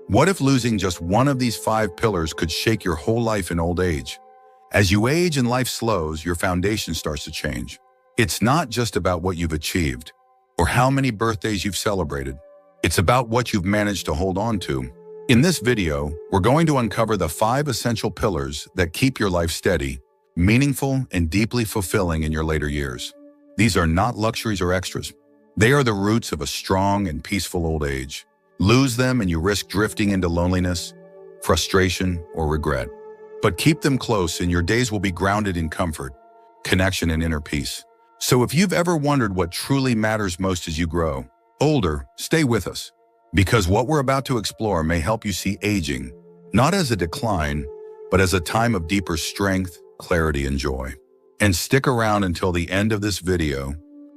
What if losing just one of these 5 pillars could shake your whole life in old age? As you age and life slows, your foundation starts to change. It's not just about what you've achieved or how many birthdays you've celebrated. It's about what you've managed to hold on to. In this video, we're going to uncover the 5 essential pillars that keep your life steady, meaningful, and deeply fulfilling in your later years. These are not luxuries or extras. They are the roots of a strong and peaceful old age. Lose them and you risk drifting into loneliness, frustration, or regret. But keep them close and your days will be grounded in comfort, connection, and inner peace. So if you've ever wondered what truly matters most as you grow older, stay with us. Because what we're about to explore may help you see aging, not as a decline, but as a time of deeper strength, clarity, and joy. And stick around until the end of this video,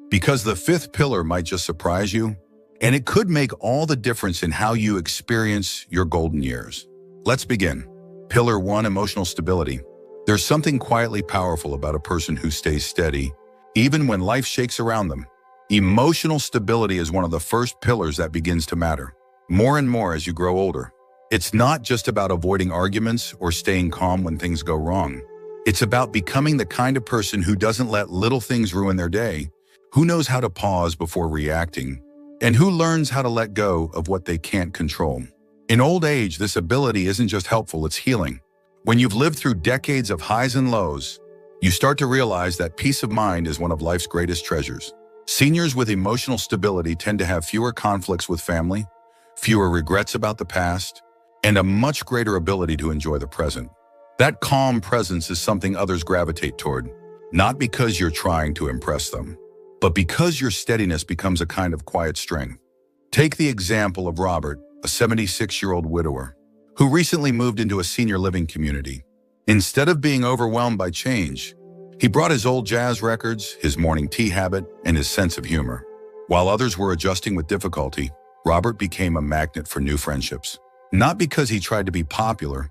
because the 5th pillar might just surprise you, and it could make all the difference in how you experience your golden years. Let's begin. Pillar 1, emotional stability. There's something quietly powerful about a person who stays steady, even when life shakes around them. Emotional stability is one of the first pillars that begins to matter, more and more as you grow older. It's not just about avoiding arguments or staying calm when things go wrong. It's about becoming the kind of person who doesn't let little things ruin their day, who knows how to pause before reacting, and who learns how to let go of what they can't control. In old age, this ability isn't just helpful, it's healing. When you've lived through decades of highs and lows, you start to realize that peace of mind is one of life's greatest treasures. Seniors with emotional stability tend to have fewer conflicts with family, fewer regrets about the past, and a much greater ability to enjoy the present. That calm presence is something others gravitate toward, not because you're trying to impress them, but because your steadiness becomes a kind of quiet strength. Take the example of Robert, a 76-year-old widower, who recently moved into a senior living community. Instead of being overwhelmed by change, he brought his old jazz records, his morning tea habit, and his sense of humor. While others were adjusting with difficulty, Robert became a magnet for new friendships. Not because he tried to be popular,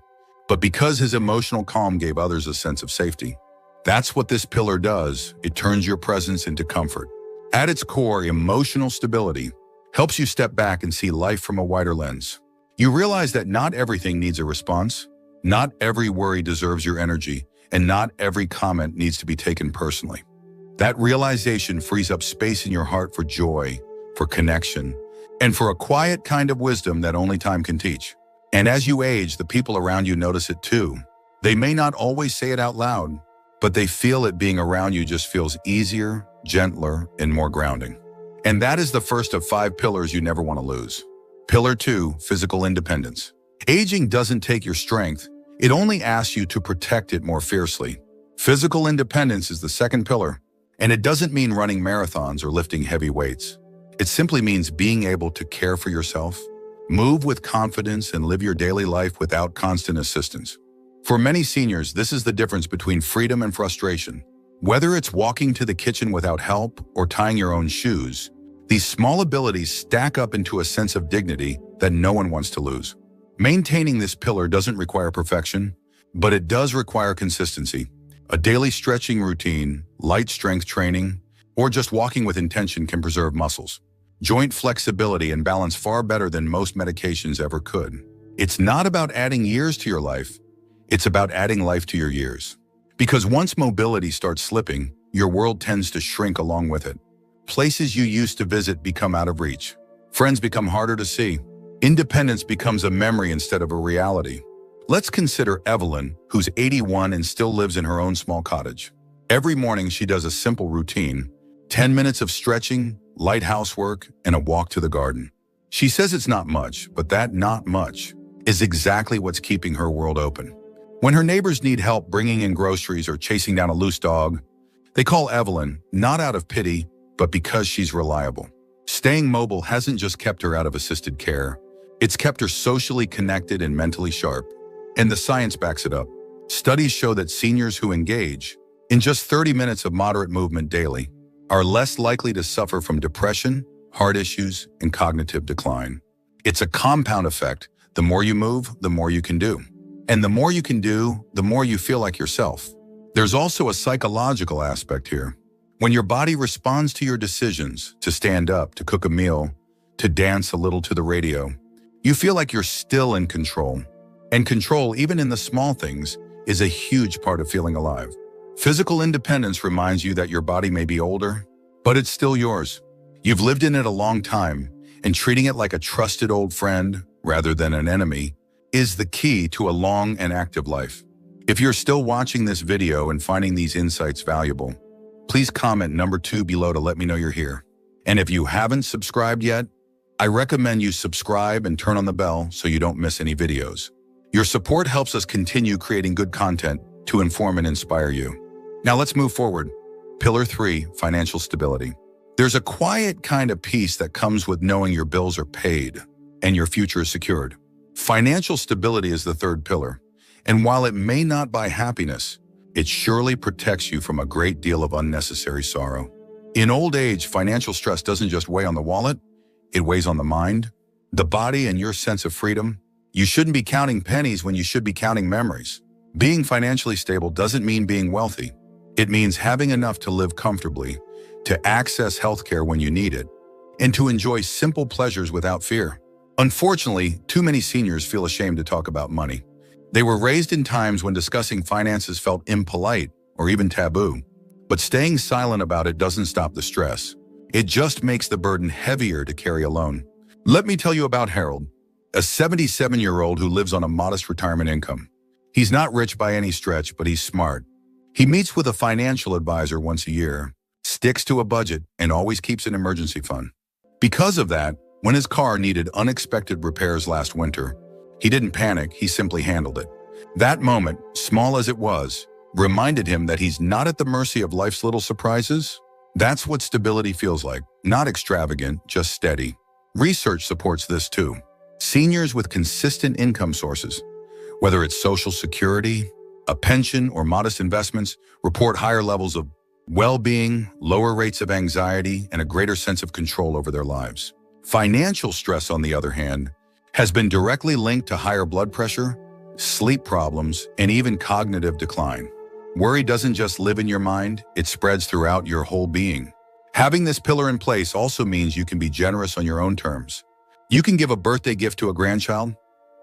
but because his emotional calm gave others a sense of safety. That's what this pillar does. It turns your presence into comfort. At its core, emotional stability helps you step back and see life from a wider lens. You realize that not everything needs a response, not every worry deserves your energy, and not every comment needs to be taken personally. That realization frees up space in your heart for joy, for connection, and for a quiet kind of wisdom that only time can teach. And as you age, the people around you notice it too. They may not always say it out loud, but they feel it. Being around you just feels easier, gentler, and more grounding. And that is the first of 5 pillars you never want to lose. Pillar 2, physical independence. Aging doesn't take your strength, it only asks you to protect it more fiercely. Physical independence is the 2nd pillar, and it doesn't mean running marathons or lifting heavy weights. It simply means being able to care for yourself, move with confidence, and live your daily life without constant assistance. For many seniors, this is the difference between freedom and frustration. Whether it's walking to the kitchen without help or tying your own shoes, these small abilities stack up into a sense of dignity that no one wants to lose. Maintaining this pillar doesn't require perfection, but it does require consistency. A daily stretching routine, light strength training, or just walking with intention can preserve muscles, joint flexibility, and balance far better than most medications ever could. It's not about adding years to your life, it's about adding life to your years. Because once mobility starts slipping, your world tends to shrink along with it. Places you used to visit become out of reach. Friends become harder to see. Independence becomes a memory instead of a reality. Let's consider Evelyn, who's 81 and still lives in her own small cottage. Every morning she does a simple routine, 10 minutes of stretching, light housework, and a walk to the garden. She says it's not much, but that not much is exactly what's keeping her world open. When her neighbors need help bringing in groceries or chasing down a loose dog, they call Evelyn, not out of pity, but because she's reliable. Staying mobile hasn't just kept her out of assisted care, it's kept her socially connected and mentally sharp. And the science backs it up. Studies show that seniors who engage in just 30 minutes of moderate movement daily are less likely to suffer from depression, heart issues, and cognitive decline. It's a compound effect. The more you move, the more you can do. And the more you can do, the more you feel like yourself. There's also a psychological aspect here. When your body responds to your decisions, to stand up, to cook a meal, to dance a little to the radio, You feel like you're still in control. And control, even in the small things, is a huge part of feeling alive. Physical independence reminds you that your body may be older, but it's still yours. You've lived in it a long time, and treating it like a trusted old friend rather than an enemy is the key to a long and active life. If you're still watching this video and finding these insights valuable, please comment number 2 below to let me know you're here. And if you haven't subscribed yet, I recommend you subscribe and turn on the bell so you don't miss any videos. Your support helps us continue creating good content to inform and inspire you. Now let's move forward. Pillar 3, financial stability. There's a quiet kind of peace that comes with knowing your bills are paid and your future is secured. Financial stability is the third pillar, and while it may not buy happiness, it surely protects you from a great deal of unnecessary sorrow. In old age, financial stress doesn't just weigh on the wallet, it weighs on the mind, the body, and your sense of freedom. You shouldn't be counting pennies when you should be counting memories. Being financially stable doesn't mean being wealthy. It means having enough to live comfortably, to access healthcare when you need it, and to enjoy simple pleasures without fear. Unfortunately, too many seniors feel ashamed to talk about money. They were raised in times when discussing finances felt impolite or even taboo. But staying silent about it doesn't stop the stress. It just makes the burden heavier to carry alone. Let me tell you about Harold, a 77-year-old who lives on a modest retirement income. He's not rich by any stretch, but he's smart. He meets with a financial advisor once a year, sticks to a budget, and always keeps an emergency fund. Because of that, when his car needed unexpected repairs last winter, he didn't panic, he simply handled it. That moment, small as it was, reminded him that he's not at the mercy of life's little surprises. That's what stability feels like, not extravagant, just steady. Research supports this too. Seniors with consistent income sources, whether it's Social Security, a pension, or modest investments, report higher levels of well-being, lower rates of anxiety, and a greater sense of control over their lives. Financial stress, on the other hand, has been directly linked to higher blood pressure, sleep problems, and even cognitive decline. Worry doesn't just live in your mind, it spreads throughout your whole being. Having this pillar in place also means you can be generous on your own terms. You can give a birthday gift to a grandchild,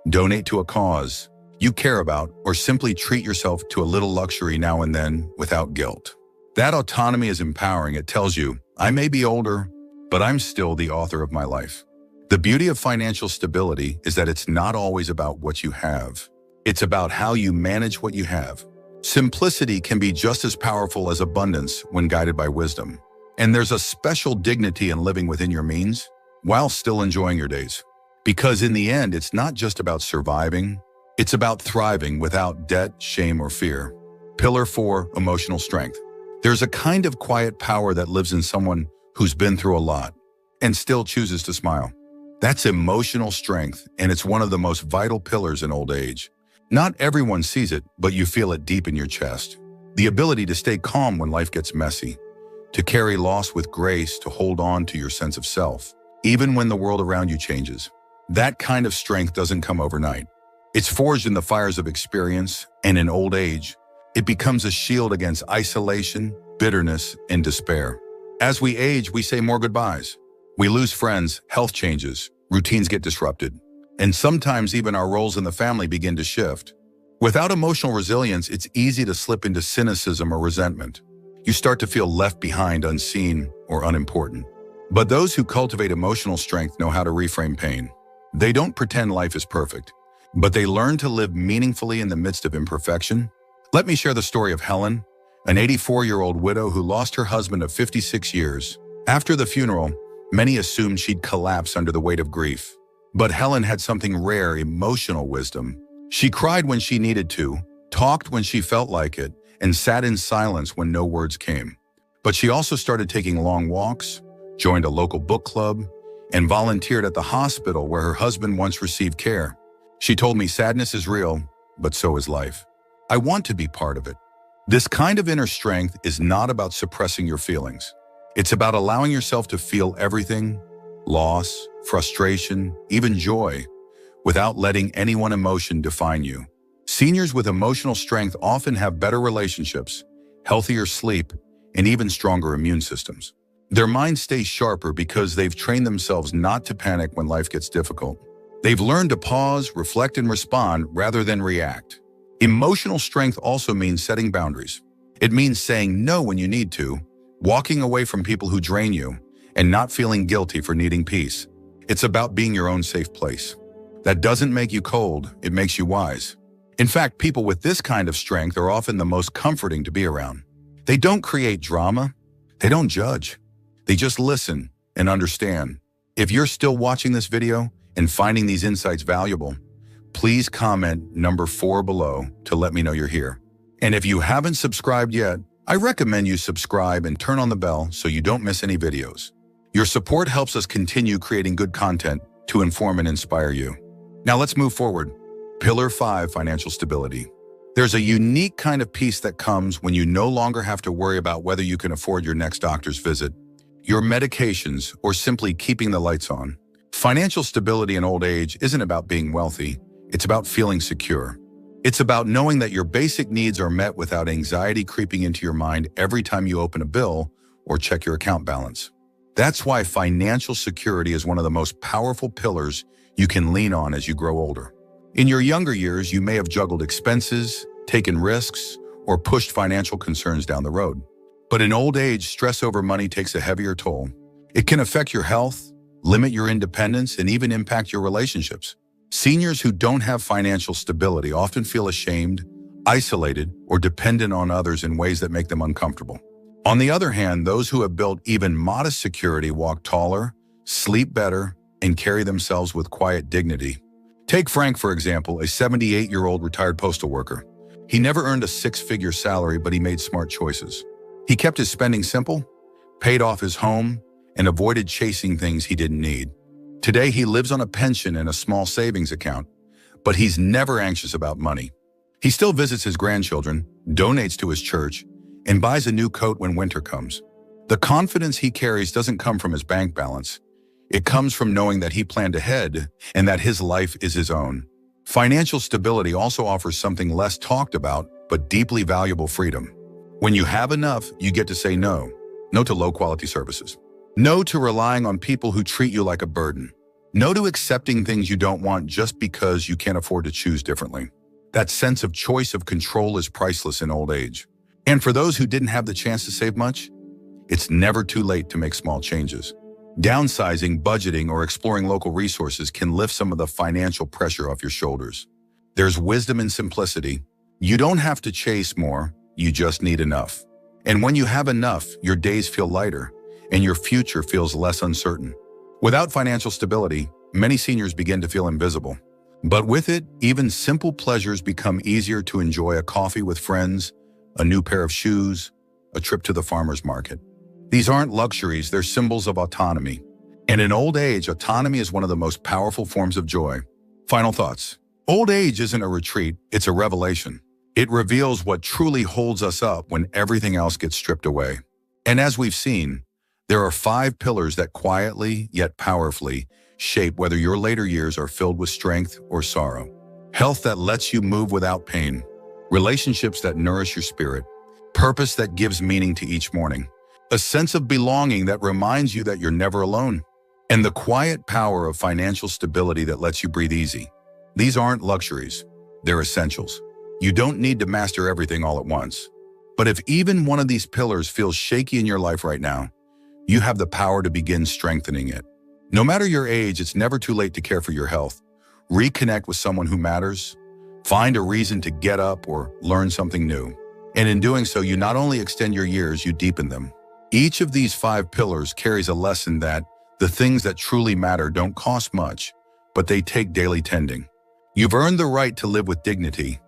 donate to a cause you care about, or simply treat yourself to a little luxury now and then without guilt. That autonomy is empowering. It tells you, I may be older, but I'm still the author of my life. The beauty of financial stability is that it's not always about what you have. It's about how you manage what you have. Simplicity can be just as powerful as abundance when guided by wisdom. And there's a special dignity in living within your means while still enjoying your days. Because in the end, it's not just about surviving, it's about thriving without debt, shame, or fear. Pillar 4, emotional strength. There's a kind of quiet power that lives in someone who's been through a lot and still chooses to smile. That's emotional strength, and it's one of the most vital pillars in old age. Not everyone sees it, but you feel it deep in your chest. The ability to stay calm when life gets messy, to carry loss with grace, to hold on to your sense of self, even when the world around you changes. That kind of strength doesn't come overnight. It's forged in the fires of experience, and in old age, it becomes a shield against isolation, bitterness, and despair. As we age, we say more goodbyes. We lose friends, health changes, routines get disrupted, and sometimes even our roles in the family begin to shift. Without emotional resilience, it's easy to slip into cynicism or resentment. You start to feel left behind, unseen, or unimportant. But those who cultivate emotional strength know how to reframe pain. They don't pretend life is perfect, but they learn to live meaningfully in the midst of imperfection. Let me share the story of Helen, an 84-year-old widow who lost her husband of 56 years. After the funeral, many assumed she'd collapse under the weight of grief. But Helen had something rare, emotional wisdom. She cried when she needed to, talked when she felt like it, and sat in silence when no words came. But she also started taking long walks, joined a local book club, and volunteered at the hospital where her husband once received care. She told me, sadness is real, but so is life. I want to be part of it. This kind of inner strength is not about suppressing your feelings. It's about allowing yourself to feel everything, loss, frustration, even joy, without letting any one emotion define you. Seniors with emotional strength often have better relationships, healthier sleep, and even stronger immune systems. Their minds stay sharper because they've trained themselves not to panic when life gets difficult. They've learned to pause, reflect, and respond rather than react. Emotional strength also means setting boundaries. It means saying no when you need to, walking away from people who drain you, and not feeling guilty for needing peace. It's about being your own safe place. That doesn't make you cold, it makes you wise. In fact, people with this kind of strength are often the most comforting to be around. They don't create drama, they don't judge. They just listen and understand. If you're still watching this video and finding these insights valuable, please comment number 4 below to let me know you're here. And if you haven't subscribed yet, I recommend you subscribe and turn on the bell so you don't miss any videos. Your support helps us continue creating good content to inform and inspire you. Now let's move forward. Pillar 5, financial stability. There's a unique kind of peace that comes when you no longer have to worry about whether you can afford your next doctor's visit, your medications, or simply keeping the lights on. Financial stability in old age isn't about being wealthy, it's about feeling secure. It's about knowing that your basic needs are met without anxiety creeping into your mind every time you open a bill or check your account balance. That's why financial security is one of the most powerful pillars you can lean on as you grow older. In your younger years, you may have juggled expenses, taken risks, or pushed financial concerns down the road. But in old age, stress over money takes a heavier toll. It can affect your health, limit your independence, and even impact your relationships. Seniors who don't have financial stability often feel ashamed, isolated, or dependent on others in ways that make them uncomfortable. On the other hand, those who have built even modest security walk taller, sleep better, and carry themselves with quiet dignity. Take Frank, for example, a 78-year-old retired postal worker. He never earned a 6-figure salary, but he made smart choices. He kept his spending simple, paid off his home, and avoided chasing things he didn't need. Today, he lives on a pension and a small savings account, but he's never anxious about money. He still visits his grandchildren, donates to his church, and buys a new coat when winter comes. The confidence he carries doesn't come from his bank balance. It comes from knowing that he planned ahead and that his life is his own. Financial stability also offers something less talked about, but deeply valuable freedom. When you have enough, you get to say no. No to low-quality services. No to relying on people who treat you like a burden. No to accepting things you don't want just because you can't afford to choose differently. That sense of choice of control is priceless in old age. And for those who didn't have the chance to save much, it's never too late to make small changes. Downsizing, budgeting, or exploring local resources can lift some of the financial pressure off your shoulders. There's wisdom in simplicity. You don't have to chase more, you just need enough. And when you have enough, your days feel lighter, and your future feels less uncertain. Without financial stability, many seniors begin to feel invisible. But with it, even simple pleasures become easier to enjoy: a coffee with friends, a new pair of shoes, a trip to the farmer's market. These aren't luxuries, they're symbols of autonomy. And in old age, autonomy is one of the most powerful forms of joy. Final thoughts. Old age isn't a retreat, it's a revelation. It reveals what truly holds us up when everything else gets stripped away. And as we've seen, there are 5 pillars that quietly, yet powerfully, shape whether your later years are filled with strength or sorrow. Health that lets you move without pain. Relationships that nourish your spirit. Purpose that gives meaning to each morning. A sense of belonging that reminds you that you're never alone. And the quiet power of financial stability that lets you breathe easy. These aren't luxuries, they're essentials. You don't need to master everything all at once. But if even one of these pillars feels shaky in your life right now, you have the power to begin strengthening it. No matter your age, it's never too late to care for your health. Reconnect with someone who matters. Find a reason to get up or learn something new. And in doing so, you not only extend your years, you deepen them. Each of these 5 pillars carries a lesson that the things that truly matter don't cost much, but they take daily tending. You've earned the right to live with dignity,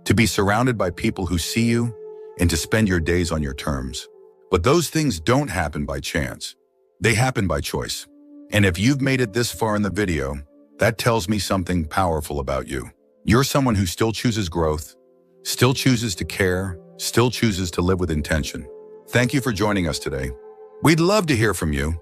to be surrounded by people who see you, and to spend your days on your terms. But those things don't happen by chance. They happen by choice. And if you've made it this far in the video, that tells me something powerful about you. You're someone who still chooses growth, still chooses to care, still chooses to live with intention. Thank you for joining us today. We'd love to hear from you.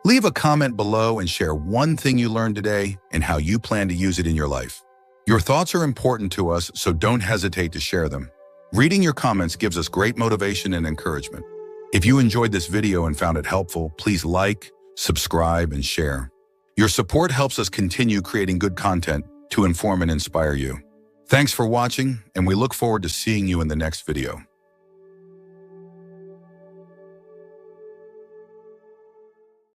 Leave a comment below and share one thing you learned today and how you plan to use it in your life. Your thoughts are important to us, so don't hesitate to share them. Reading your comments gives us great motivation and encouragement. If you enjoyed this video and found it helpful, please like, subscribe, and share. Your support helps us continue creating good content to inform and inspire you. Thanks for watching, and we look forward to seeing you in the next video.